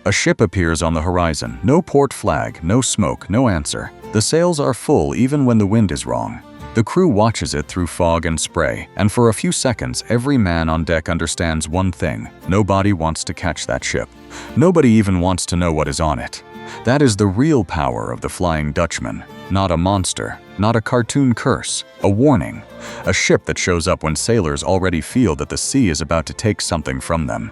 A ship appears on the horizon. No port flag, no smoke, no answer. The sails are full even when the wind is wrong. The crew watches it through fog and spray, and for a few seconds, every man on deck understands one thing: nobody wants to catch that ship. Nobody even wants to know what is on it. That is the real power of the Flying Dutchman. Not a monster, not a cartoon curse, a warning. A ship that shows up when sailors already feel that the sea is about to take something from them.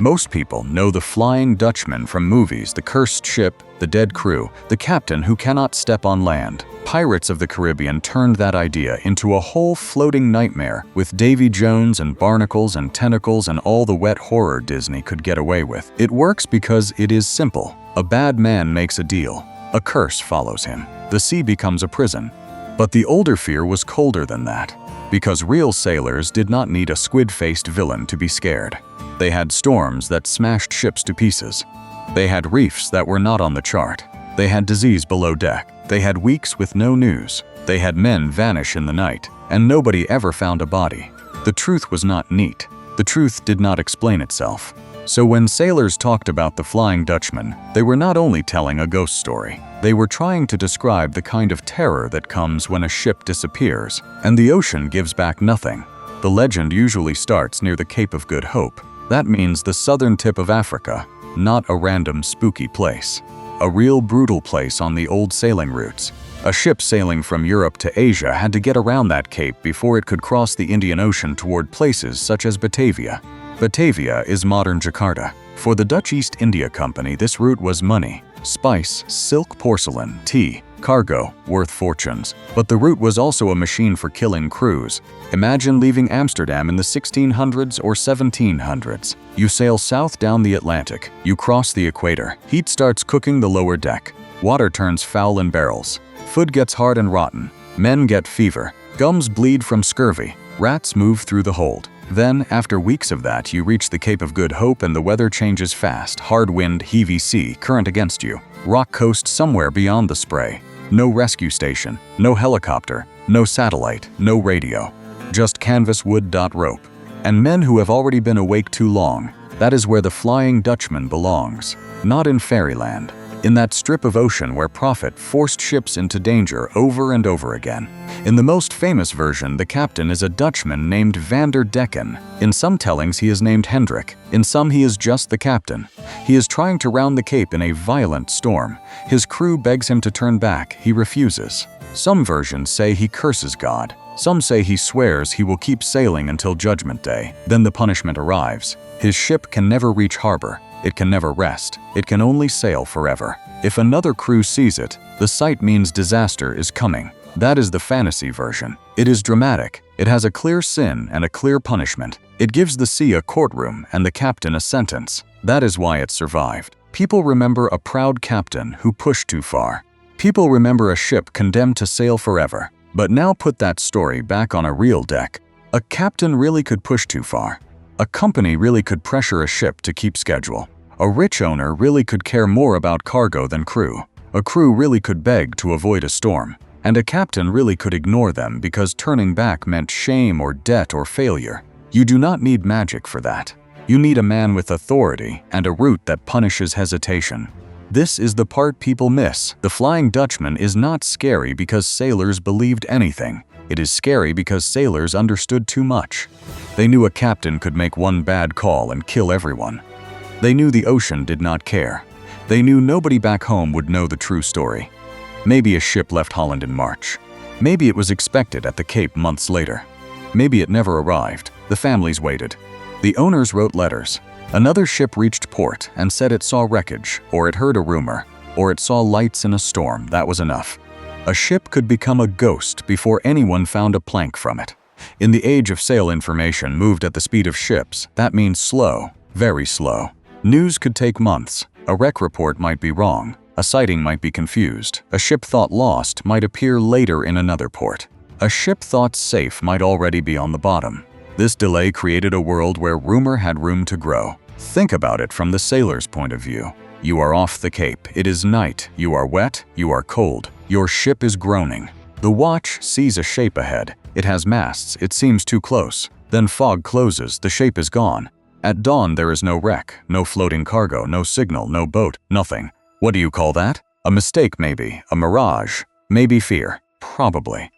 Most people know the Flying Dutchman from movies: the cursed ship, the dead crew, the captain who cannot step on land. Pirates of the Caribbean turned that idea into a whole floating nightmare with Davy Jones and barnacles and tentacles and all the wet horror Disney could get away with. It works because it is simple. A bad man makes a deal. A curse follows him. The sea becomes a prison. But the older fear was colder than that, because real sailors did not need a squid-faced villain to be scared. They had storms that smashed ships to pieces. They had reefs that were not on the chart. They had disease below deck. They had weeks with no news. They had men vanish in the night, and nobody ever found a body. The truth was not neat. The truth did not explain itself. So when sailors talked about the Flying Dutchman, they were not only telling a ghost story. They were trying to describe the kind of terror that comes when a ship disappears, and the ocean gives back nothing. The legend usually starts near the Cape of Good Hope. That means the southern tip of Africa, not a random spooky place. A real brutal place on the old sailing routes. A ship sailing from Europe to Asia had to get around that cape before it could cross the Indian Ocean toward places such as Batavia. Batavia is modern Jakarta. For the Dutch East India Company, this route was money, spice, silk, porcelain, tea, cargo, worth fortunes. But the route was also a machine for killing crews. Imagine leaving Amsterdam in the 1600s or 1700s. You sail south down the Atlantic. You cross the equator. Heat starts cooking the lower deck. Water turns foul in barrels. Food gets hard and rotten. Men get fever. Gums bleed from scurvy. Rats move through the hold. Then, after weeks of that, you reach the Cape of Good Hope and the weather changes fast. Hard wind, heavy sea, current against you. Rock coast somewhere beyond the spray. No rescue station, no helicopter, no satellite, no radio. Just canvas wood rope. And men who have already been awake too long. That is where the Flying Dutchman belongs. Not in fairyland. In that strip of ocean where profit forced ships into danger over and over again. In the most famous version, the captain is a Dutchman named Decken. In some tellings, he is named Hendrik. In some, he is just the captain. He is trying to round the cape in a violent storm. His crew begs him to turn back. He refuses. Some versions say he curses God. Some say he swears he will keep sailing until Judgment Day. Then the punishment arrives. His ship can never reach harbor. It can never rest. It can only sail forever. If another crew sees it, the sight means disaster is coming. That is the fantasy version. It is dramatic. It has a clear sin and a clear punishment. It gives the sea a courtroom and the captain a sentence. That is why it survived. People remember a proud captain who pushed too far. People remember a ship condemned to sail forever. But now put that story back on a real deck. A captain really could push too far. A company really could pressure a ship to keep schedule. A rich owner really could care more about cargo than crew. A crew really could beg to avoid a storm. And a captain really could ignore them because turning back meant shame or debt or failure. You do not need magic for that. You need a man with authority and a route that punishes hesitation. This is the part people miss. The Flying Dutchman is not scary because sailors believed anything. It is scary because sailors understood too much. They knew a captain could make one bad call and kill everyone. They knew the ocean did not care. They knew nobody back home would know the true story. Maybe a ship left Holland in March. Maybe it was expected at the Cape months later. Maybe it never arrived. The families waited. The owners wrote letters. Another ship reached port and said it saw wreckage, or it heard a rumor, or it saw lights in a storm. That was enough. A ship could become a ghost before anyone found a plank from it. In the age of sail information moved at the speed of ships, that means slow, very slow. News could take months. A wreck report might be wrong. A sighting might be confused. A ship thought lost might appear later in another port. A ship thought safe might already be on the bottom. This delay created a world where rumor had room to grow. Think about it from the sailor's point of view. You are off the Cape. It is night. You are wet. You are cold. Your ship is groaning. The watch sees a shape ahead. It has masts. It seems too close. Then fog closes. The shape is gone. At dawn there is no wreck, no floating cargo, no signal, no boat, nothing. What do you call that? A mistake maybe, a mirage, maybe fear, probably.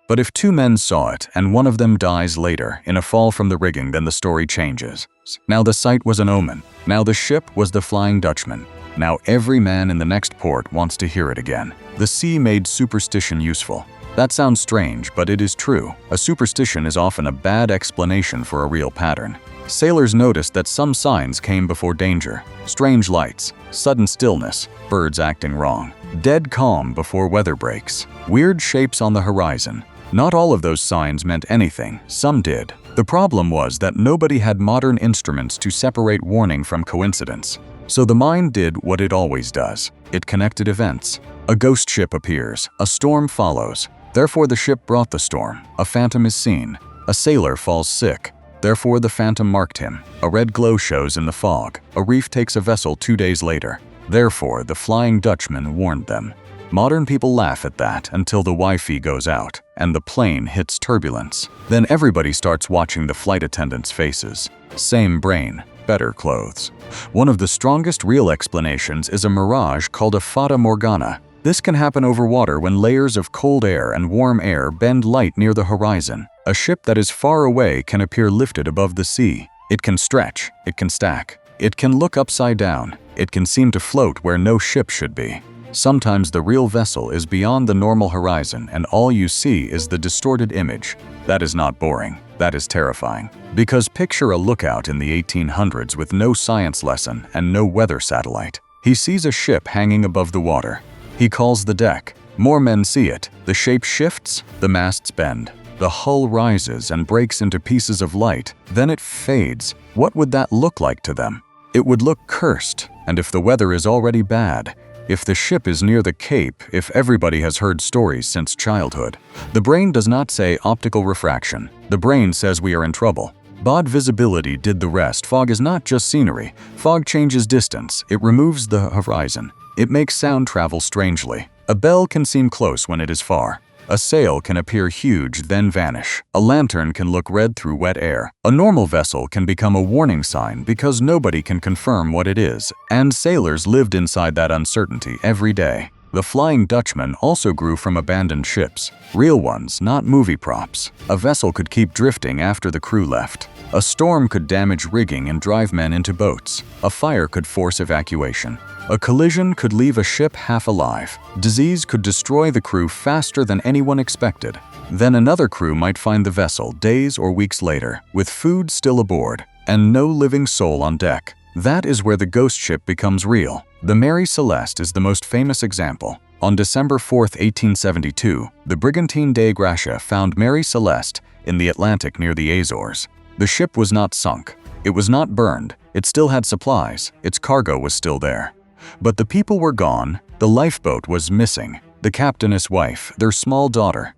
But if two men saw it and one of them dies later in a fall from the rigging, then the story changes. Now the sight was an omen. Now the ship was the Flying Dutchman. Now every man in the next port wants to hear it again. The sea made superstition useful. That sounds strange, but it is true. A superstition is often a bad explanation for a real pattern. Sailors noticed that some signs came before danger. Strange lights, sudden stillness, birds acting wrong, dead calm before weather breaks, weird shapes on the horizon. Not all of those signs meant anything, some did. The problem was that nobody had modern instruments to separate warning from coincidence. So the mind did what it always does. It connected events. A ghost ship appears, a storm follows. Therefore the ship brought the storm. A phantom is seen. A sailor falls sick. Therefore the phantom marked him. A red glow shows in the fog. A reef takes a vessel 2 days later. Therefore the Flying Dutchman warned them. Modern people laugh at that until the Wi-Fi goes out and the plane hits turbulence. Then everybody starts watching the flight attendants' faces. Same brain, better clothes. One of the strongest real explanations is a mirage called a Fata Morgana. This can happen over water when layers of cold air and warm air bend light near the horizon. A ship that is far away can appear lifted above the sea. It can stretch, it can stack, it can look upside down, it can seem to float where no ship should be. Sometimes the real vessel is beyond the normal horizon and all you see is the distorted image. That is not boring, that is terrifying. Because picture a lookout in the 1800s with no science lesson and no weather satellite. He sees a ship hanging above the water. He calls the deck. More men see it. The shape shifts, the masts bend. The hull rises and breaks into pieces of light. Then it fades. What would that look like to them? It would look cursed. And if the weather is already bad, if the ship is near the Cape, if everybody has heard stories since childhood, the brain does not say optical refraction. The brain says we are in trouble. Bad visibility did the rest. Fog is not just scenery. Fog changes distance. It removes the horizon. It makes sound travel strangely. A bell can seem close when it is far. A sail can appear huge, then vanish. A lantern can look red through wet air. A normal vessel can become a warning sign because nobody can confirm what it is, and sailors lived inside that uncertainty every day. The Flying Dutchman also grew from abandoned ships. Real ones, not movie props. A vessel could keep drifting after the crew left. A storm could damage rigging and drive men into boats. A fire could force evacuation. A collision could leave a ship half alive. Disease could destroy the crew faster than anyone expected. Then another crew might find the vessel days or weeks later, with food still aboard, and no living soul on deck. That is where the ghost ship becomes real. The Mary Celeste is the most famous example. On December 4, 1872, the Brigantine Dei Gratia found Mary Celeste in the Atlantic near the Azores. The ship was not sunk. It was not burned. It still had supplies. Its cargo was still there. But the people were gone. The lifeboat was missing. The captain, his wife, their small daughter.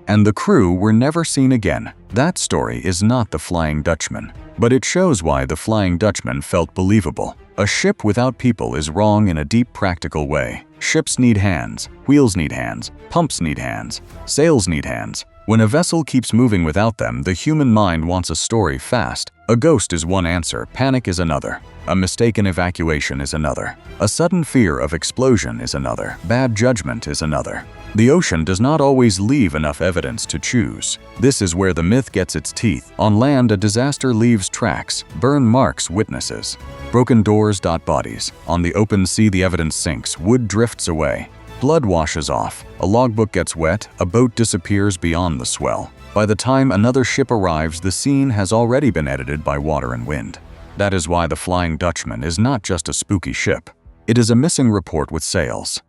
And the crew were never seen again. That story is not the Flying Dutchman. But it shows why the Flying Dutchman felt believable. A ship without people is wrong in a deep practical way. Ships need hands. Wheels need hands. Pumps need hands. Sails need hands. When a vessel keeps moving without them, the human mind wants a story fast. A ghost is one answer, panic is another. A mistaken evacuation is another. A sudden fear of explosion is another. Bad judgment is another. The ocean does not always leave enough evidence to choose. This is where the myth gets its teeth. On land, a disaster leaves tracks, burn marks, witnesses. Broken doors dot bodies. On the open sea, the evidence sinks, wood drifts away. Blood washes off, a logbook gets wet, a boat disappears beyond the swell. By the time another ship arrives, the scene has already been edited by water and wind. That is why the Flying Dutchman is not just a spooky ship. It is a missing report with sails.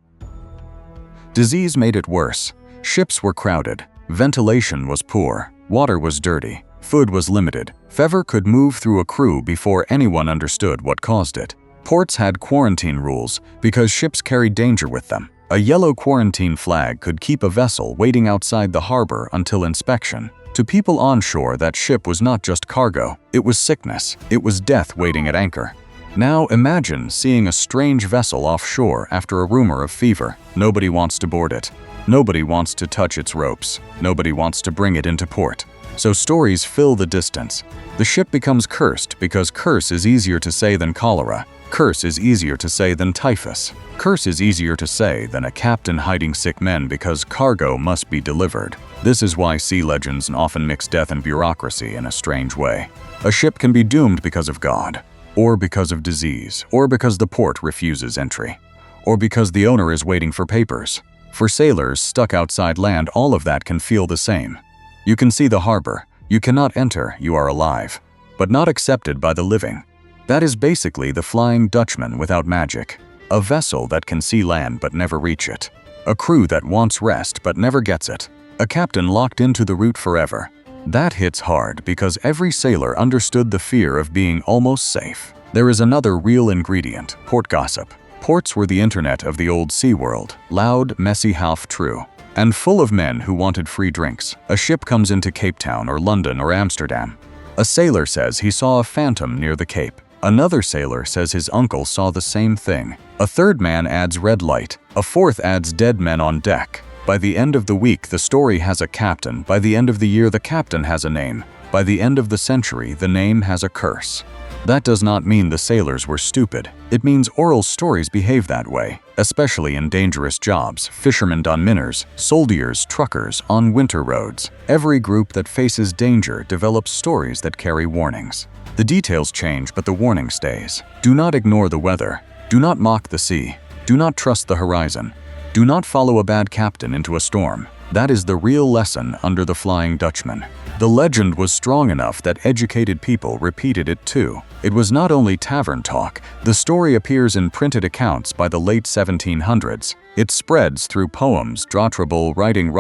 Disease made it worse. Ships were crowded. Ventilation was poor. Water was dirty. Food was limited. Fever could move through a crew before anyone understood what caused it. Ports had quarantine rules because ships carried danger with them. A yellow quarantine flag could keep a vessel waiting outside the harbor until inspection. To people onshore, that ship was not just cargo. It was sickness. It was death waiting at anchor. Now imagine seeing a strange vessel offshore after a rumor of fever. Nobody wants to board it. Nobody wants to touch its ropes. Nobody wants to bring it into port. So stories fill the distance. The ship becomes cursed because curse is easier to say than cholera. Curse is easier to say than typhus. Curse is easier to say than a captain hiding sick men because cargo must be delivered. This is why sea legends often mix death and bureaucracy in a strange way. A ship can be doomed because of God, or because of disease, or because the port refuses entry, or because the owner is waiting for papers. For sailors stuck outside land, all of that can feel the same. You can see the harbor. You cannot enter, you are alive, but not accepted by the living. That is basically the Flying Dutchman without magic. A vessel that can see land but never reach it. A crew that wants rest but never gets it. A captain locked into the route forever. That hits hard because every sailor understood the fear of being almost safe. There is another real ingredient: port gossip. Ports were the internet of the old sea world, loud, messy, half true, and full of men who wanted free drinks. A ship comes into Cape Town or London or Amsterdam. A sailor says he saw a phantom near the Cape. Another sailor says his uncle saw the same thing. A third man adds red light. A fourth adds dead men on deck. By the end of the week, the story has a captain. By the end of the year, the captain has a name. By the end of the century, the name has a curse. That does not mean the sailors were stupid. It means oral stories behave that way, especially in dangerous jobs: fishermen on miners, soldiers, truckers on winter roads. Every group that faces danger develops stories that carry warnings. The details change, but the warning stays. Do not ignore the weather. Do not mock the sea. Do not trust the horizon. Do not follow a bad captain into a storm. That is the real lesson under the Flying Dutchman. The legend was strong enough that educated people repeated it too. It was not only tavern talk. The story appears in printed accounts by the late 1700s. It spreads through poems, drautable writing,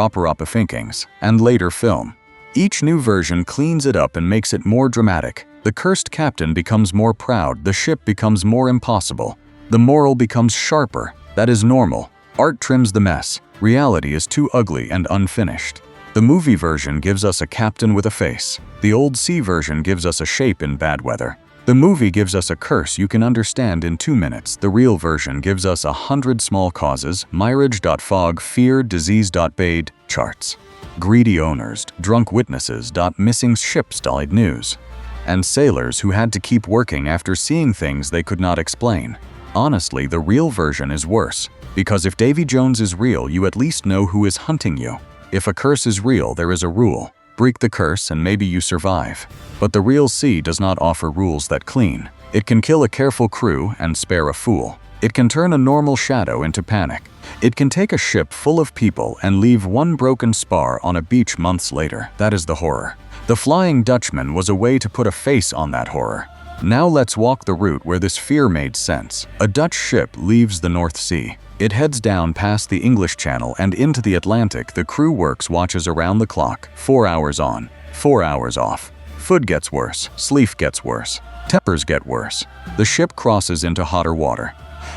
thinkings, and later film. Each new version cleans it up and makes it more dramatic. The cursed captain becomes more proud. The ship becomes more impossible. The moral becomes sharper. That is normal. Art trims the mess. Reality is too ugly and unfinished. The movie version gives us a captain with a face. The old sea version gives us a shape in bad weather. The movie gives us a curse you can understand in 2 minutes. The real version gives us 100 small causes: mirage.fog, fear, disease.bade, charts, greedy owners, drunk witnesses, missing ships, news, and sailors who had to keep working after seeing things they could not explain. Honestly, the real version is worse, because if Davy Jones is real, you at least know who is hunting you. If a curse is real, there is a rule. Break the curse and maybe you survive. But the real sea does not offer rules that clean. It can kill a careful crew and spare a fool. It can turn a normal shadow into panic. It can take a ship full of people and leave one broken spar on a beach months later. That is the horror. The Flying Dutchman was a way to put a face on that horror. Now let's walk the route where this fear made sense. A Dutch ship leaves the North Sea. It heads down past the English Channel and into the Atlantic. The crew works watches around the clock, 4 hours on, 4 hours off. Food gets worse, sleep gets worse, tempers get worse. The ship crosses into hotter water.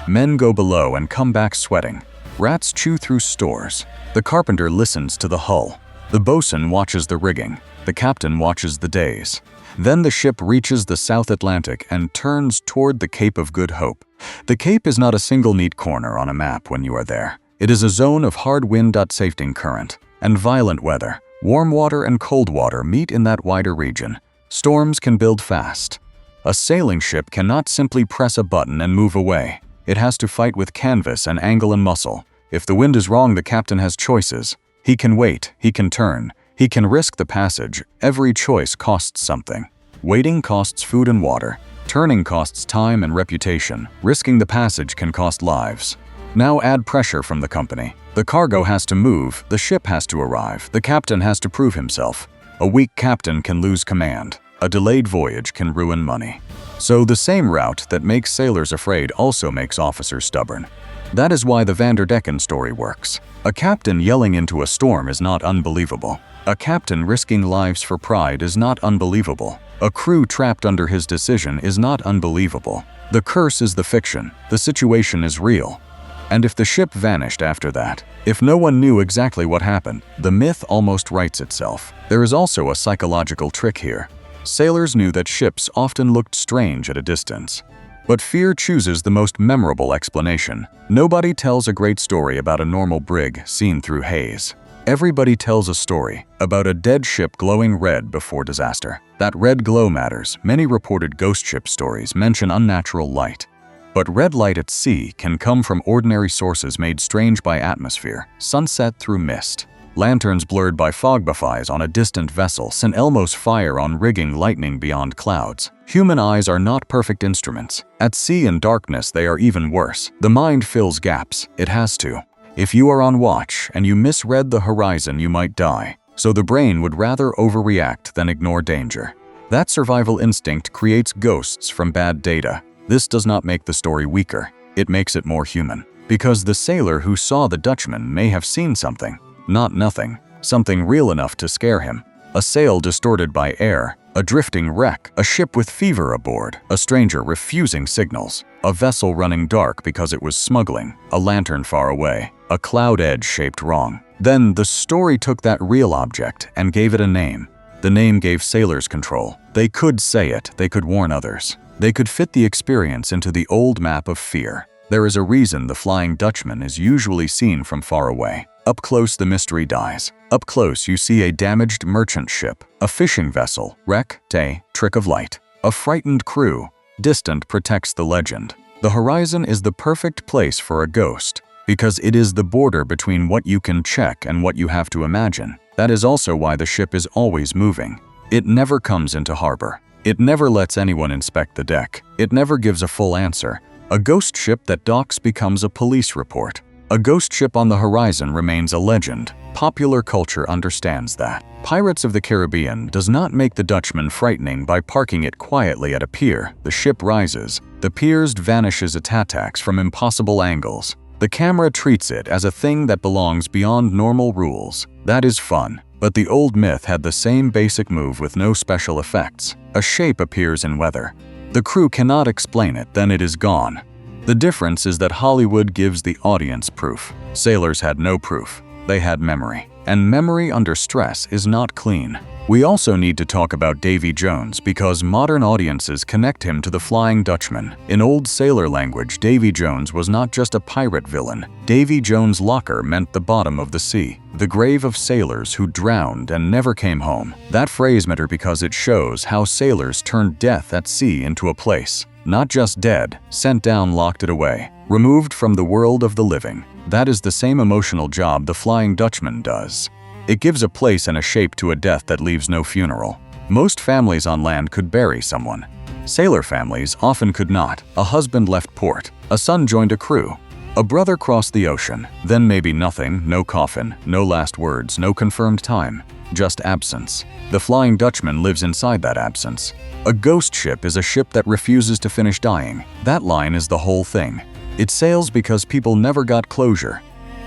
Men go below and come back sweating. Rats chew through stores. The carpenter listens to the hull. The bosun watches the rigging. The captain watches the days. Then the ship reaches the South Atlantic and turns toward the Cape of Good Hope. The Cape is not a single neat corner on a map when you are there. It is a zone of hard wind, safety current, and violent weather. Warm water and cold water meet in that wider region. Storms can build fast. A sailing ship cannot simply press a button and move away. It has to fight with canvas and angle and muscle. If the wind is wrong, the captain has choices. He can wait, he can turn, he can risk the passage. Every choice costs something. Waiting costs food and water. Turning costs time and reputation. Risking the passage can cost lives. Now add pressure from the company. The cargo has to move, the ship has to arrive, the captain has to prove himself. A weak captain can lose command. A delayed voyage can ruin money. So the same route that makes sailors afraid also makes officers stubborn. That is why the Decken story works. A captain yelling into a storm is not unbelievable. A captain risking lives for pride is not unbelievable. A crew trapped under his decision is not unbelievable. The curse is the fiction. The situation is real. And if the ship vanished after that, if no one knew exactly what happened, the myth almost writes itself. There is also a psychological trick here. Sailors knew that ships often looked strange at a distance. But fear chooses the most memorable explanation. Nobody tells a great story about a normal brig seen through haze. Everybody tells a story about a dead ship glowing red before disaster. That red glow matters. Many reported ghost ship stories mention unnatural light. But red light at sea can come from ordinary sources made strange by atmosphere, sunset through mist, lanterns blurred by fog buffets on a distant vessel, St. Elmo's fire on rigging, lightning beyond clouds. Human eyes are not perfect instruments. At sea in darkness they are even worse. The mind fills gaps. It has to. If you are on watch and you misread the horizon, you might die. So the brain would rather overreact than ignore danger. That survival instinct creates ghosts from bad data. This does not make the story weaker. It makes it more human. Because the sailor who saw the Dutchman may have seen something. Not nothing. Something real enough to scare him. A sail distorted by air. A drifting wreck. A ship with fever aboard. A stranger refusing signals. A vessel running dark because it was smuggling. A lantern far away. A cloud edge shaped wrong. Then the story took that real object and gave it a name. The name gave sailors control. They could say it. They could warn others. They could fit the experience into the old map of fear. There is a reason the Flying Dutchman is usually seen from far away. Up close, the mystery dies. Up close, you see a damaged merchant ship, a fishing vessel, wreck, day, trick of light. A frightened crew. Distant protects the legend. The horizon is the perfect place for a ghost, because it is the border between what you can check and what you have to imagine. That is also why the ship is always moving. It never comes into harbor. It never lets anyone inspect the deck. It never gives a full answer. A ghost ship that docks becomes a police report. A ghost ship on the horizon remains a legend. Popular culture understands that. Pirates of the Caribbean does not make the Dutchman frightening by parking it quietly at a pier. The ship rises. The piers vanishes attacks from impossible angles. The camera treats it as a thing that belongs beyond normal rules. That is fun. But the old myth had the same basic move with no special effects. A shape appears in weather. The crew cannot explain it, then it is gone. The difference is that Hollywood gives the audience proof. Sailors had no proof. They had memory. And memory under stress is not clean. We also need to talk about Davy Jones because modern audiences connect him to the Flying Dutchman. In old sailor language, Davy Jones was not just a pirate villain. Davy Jones' locker meant the bottom of the sea, the grave of sailors who drowned and never came home. That phrase mattered because it shows how sailors turned death at sea into a place. Not just dead, sent down, locked it away, removed from the world of the living. That is the same emotional job the Flying Dutchman does. It gives a place and a shape to a death that leaves no funeral. Most families on land could bury someone. Sailor families often could not. A husband left port. A son joined a crew. A brother crossed the ocean. Then maybe nothing, no coffin, no last words, no confirmed time. Just absence. The Flying Dutchman lives inside that absence. A ghost ship is a ship that refuses to finish dying. That line is the whole thing. It sails because people never got closure.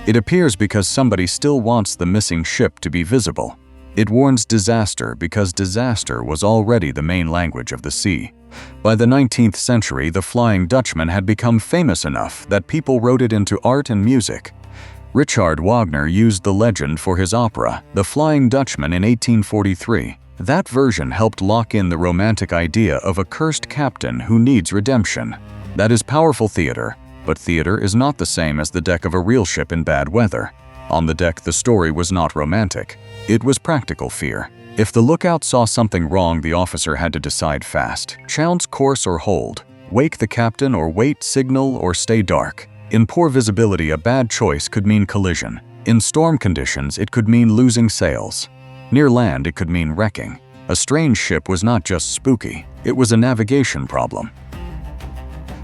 It appears because somebody still wants the missing ship to be visible. It warns disaster because disaster was already the main language of the sea. By the 19th century, the Flying Dutchman had become famous enough that people wrote it into art and music. Richard Wagner used the legend for his opera, The Flying Dutchman, in 1843. That version helped lock in the romantic idea of a cursed captain who needs redemption. That is powerful theater. But theater is not the same as the deck of a real ship in bad weather. On the deck, the story was not romantic. It was practical fear. If the lookout saw something wrong, the officer had to decide fast. Chance course or hold. Wake the captain or wait, signal or stay dark. In poor visibility, a bad choice could mean collision. In storm conditions, it could mean losing sails. Near land, it could mean wrecking. A strange ship was not just spooky. It was a navigation problem.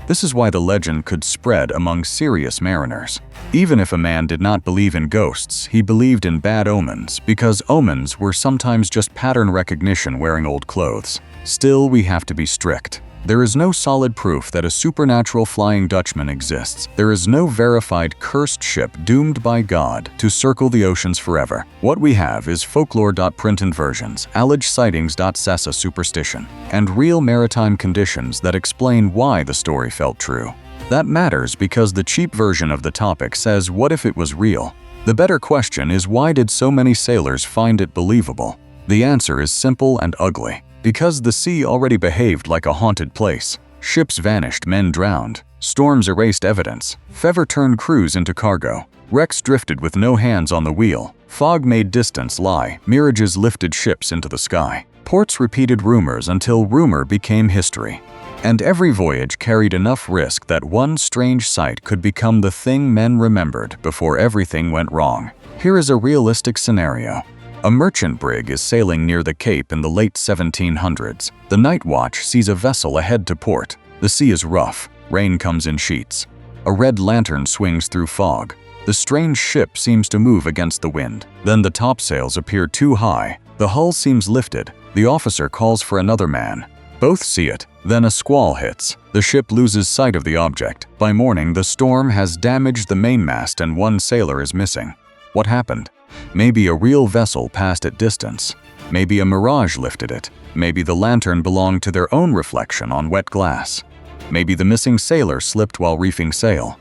This is why the legend could spread among serious mariners. Even if a man did not believe in ghosts, he believed in bad omens, because omens were sometimes just pattern recognition wearing old clothes. Still, we have to be strict. There is no solid proof that a supernatural Flying Dutchman exists. There is no verified cursed ship doomed by God to circle the oceans forever. What we have is folklore.printed versions, alleged sightings.sessa superstition, and real maritime conditions that explain why the story felt true. That matters because the cheap version of the topic says, what if it was real? The better question is, why did so many sailors find it believable? The answer is simple and ugly. Because the sea already behaved like a haunted place. Ships vanished, men drowned. Storms erased evidence. Fever turned crews into cargo. Wrecks drifted with no hands on the wheel. Fog made distance lie. Mirages lifted ships into the sky. Ports repeated rumors until rumor became history. And every voyage carried enough risk that one strange sight could become the thing men remembered before everything went wrong. Here is a realistic scenario. A merchant brig is sailing near the Cape in the late 1700s. The night watch sees a vessel ahead to port. The sea is rough. Rain comes in sheets. A red lantern swings through fog. The strange ship seems to move against the wind. Then the topsails appear too high. The hull seems lifted. The officer calls for another man. Both see it. Then a squall hits. The ship loses sight of the object. By morning, the storm has damaged the mainmast and one sailor is missing. What happened? Maybe a real vessel passed at distance. Maybe a mirage lifted it. Maybe the lantern belonged to their own reflection on wet glass. Maybe the missing sailor slipped while reefing sail.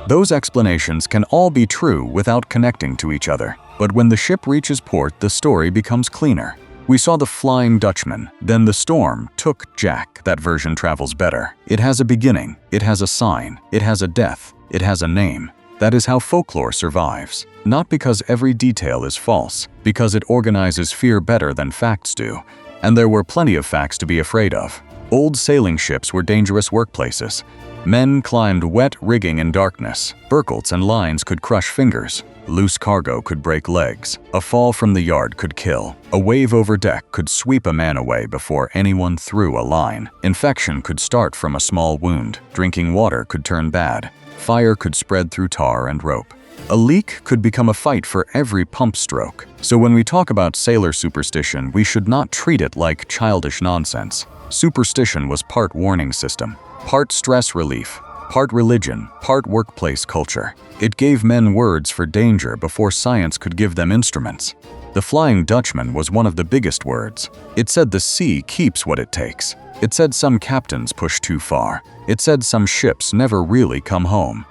Those explanations can all be true without connecting to each other. But when the ship reaches port, the story becomes cleaner. We saw the Flying Dutchman, then the storm took Jack. That version travels better. It has a beginning, it has a sign, it has a death, it has a name. That is how folklore survives. Not because every detail is false, because it organizes fear better than facts do. And there were plenty of facts to be afraid of. Old sailing ships were dangerous workplaces. Men climbed wet rigging in darkness. Burkles and lines could crush fingers. Loose cargo could break legs. A fall from the yard could kill. A wave over deck could sweep a man away before anyone threw a line. Infection could start from a small wound. Drinking water could turn bad. Fire could spread through tar and rope. A leak could become a fight for every pump stroke. So when we talk about sailor superstition, we should not treat it like childish nonsense. Superstition was part warning system, part stress relief, part religion, part workplace culture. It gave men words for danger before science could give them instruments. The Flying Dutchman was one of the biggest words. It said the sea keeps what it takes. It said some captains push too far. It said some ships never really come home.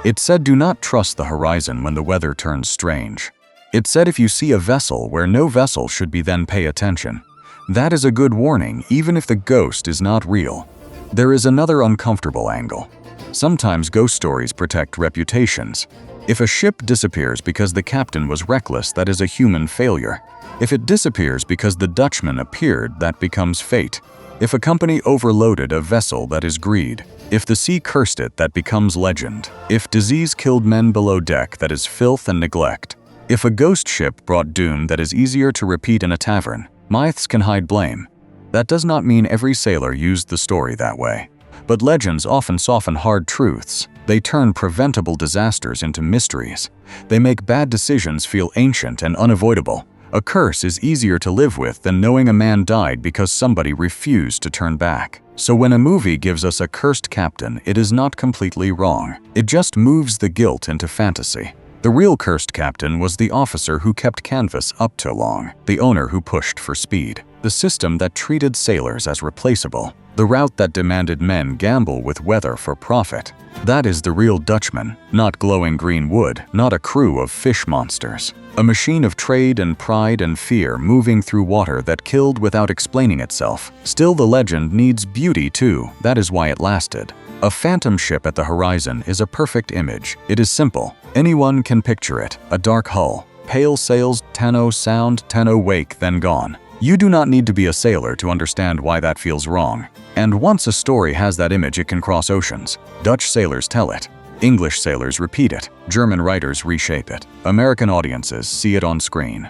It said do not trust the horizon when the weather turns strange. It said if you see a vessel where no vessel should be, then pay attention. That is a good warning, even if the ghost is not real. There is another uncomfortable angle. Sometimes ghost stories protect reputations. If a ship disappears because the captain was reckless, that is a human failure. If it disappears because the Dutchman appeared, that becomes fate. If a company overloaded a vessel, that is greed. If the sea cursed it, that becomes legend. If disease killed men below deck, that is filth and neglect. If a ghost ship brought doom, that is easier to repeat in a tavern. Myths can hide blame. That does not mean every sailor used the story that way. But legends often soften hard truths. They turn preventable disasters into mysteries. They make bad decisions feel ancient and unavoidable. A curse is easier to live with than knowing a man died because somebody refused to turn back. So when a movie gives us a cursed captain, it is not completely wrong. It just moves the guilt into fantasy. The real cursed captain was the officer who kept canvas up too long, the owner who pushed for speed, the system that treated sailors as replaceable, the route that demanded men gamble with weather for profit. That is the real Dutchman, not glowing green wood, not a crew of fish monsters. A machine of trade and pride and fear moving through water that killed without explaining itself. Still, the legend needs beauty too, that is why it lasted. A phantom ship at the horizon is a perfect image. It is simple. Anyone can picture it. A dark hull, pale sails, tanno sound, tanno wake, then gone. You do not need to be a sailor to understand why that feels wrong. And once a story has that image, it can cross oceans. Dutch sailors tell it. English sailors repeat it. German writers reshape it. American audiences see it on screen.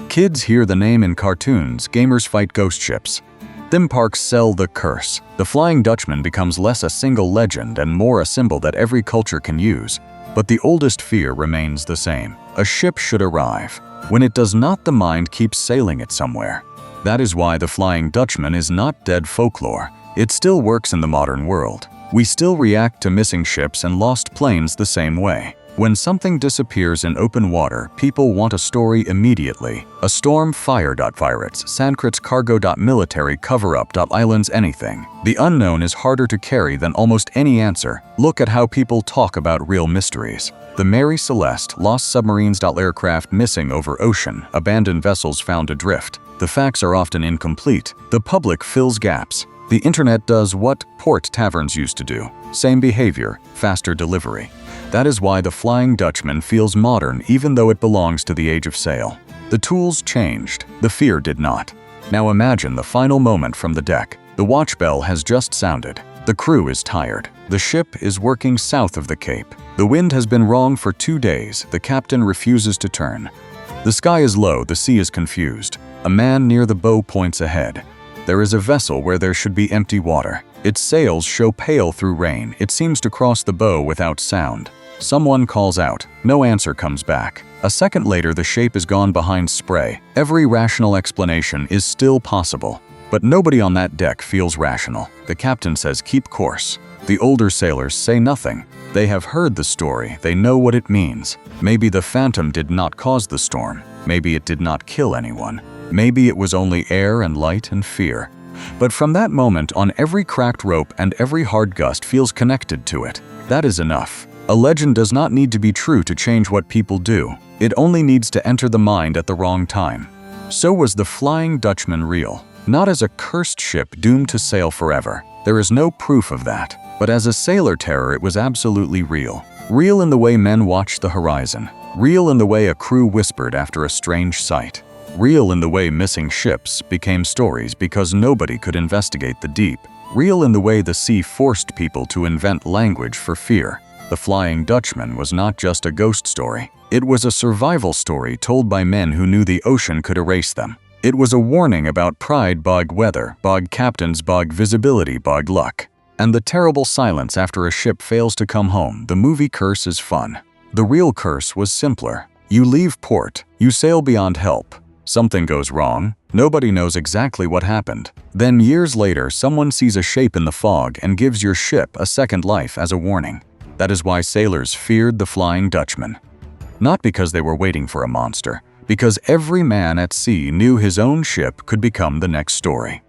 Kids hear the name in cartoons. Gamers fight ghost ships. Theme parks sell the curse. The Flying Dutchman becomes less a single legend and more a symbol that every culture can use. But the oldest fear remains the same. A ship should arrive. When it does not, the mind keeps sailing it somewhere. That is why the Flying Dutchman is not dead folklore. It still works in the modern world. We still react to missing ships and lost planes the same way. When something disappears in open water, people want a story immediately. A storm, fire. Pirates, Sanskrit's cargo. Military, cover-up. Islands, anything. The unknown is harder to carry than almost any answer. Look at how people talk about real mysteries. The Mary Celeste, lost submarines. Aircraft missing over ocean, abandoned vessels found adrift. The facts are often incomplete. The public fills gaps. The internet does what port taverns used to do. Same behavior, faster delivery. That is why the Flying Dutchman feels modern even though it belongs to the age of sail. The tools changed, the fear did not. Now imagine the final moment from the deck. The watch bell has just sounded. The crew is tired. The ship is working south of the Cape. The wind has been wrong for 2 days. The captain refuses to turn. The sky is low, the sea is confused. A man near the bow points ahead. There is a vessel where there should be empty water. Its sails show pale through rain. It seems to cross the bow without sound. Someone calls out. No answer comes back. A second later, the shape is gone behind spray. Every rational explanation is still possible. But nobody on that deck feels rational. The captain says keep course. The older sailors say nothing. They have heard the story. They know what it means. Maybe the phantom did not cause the storm. Maybe it did not kill anyone. Maybe it was only air and light and fear. But from that moment on, every cracked rope and every hard gust feels connected to it. That is enough. A legend does not need to be true to change what people do. It only needs to enter the mind at the wrong time. So was the Flying Dutchman real? Not as a cursed ship doomed to sail forever. There is no proof of that. But as a sailor terror, it was absolutely real. Real in the way men watched the horizon. Real in the way a crew whispered after a strange sight. Real in the way missing ships became stories because nobody could investigate the deep. Real in the way the sea forced people to invent language for fear. The Flying Dutchman was not just a ghost story. It was a survival story told by men who knew the ocean could erase them. It was a warning about pride, bog weather, bog captains, bog visibility, bog luck. And the terrible silence after a ship fails to come home. The movie curse is fun. The real curse was simpler. You leave port, you sail beyond help. Something goes wrong. Nobody knows exactly what happened. Then years later, someone sees a shape in the fog and gives your ship a second life as a warning. That is why sailors feared the Flying Dutchman. Not because they were waiting for a monster, because every man at sea knew his own ship could become the next story.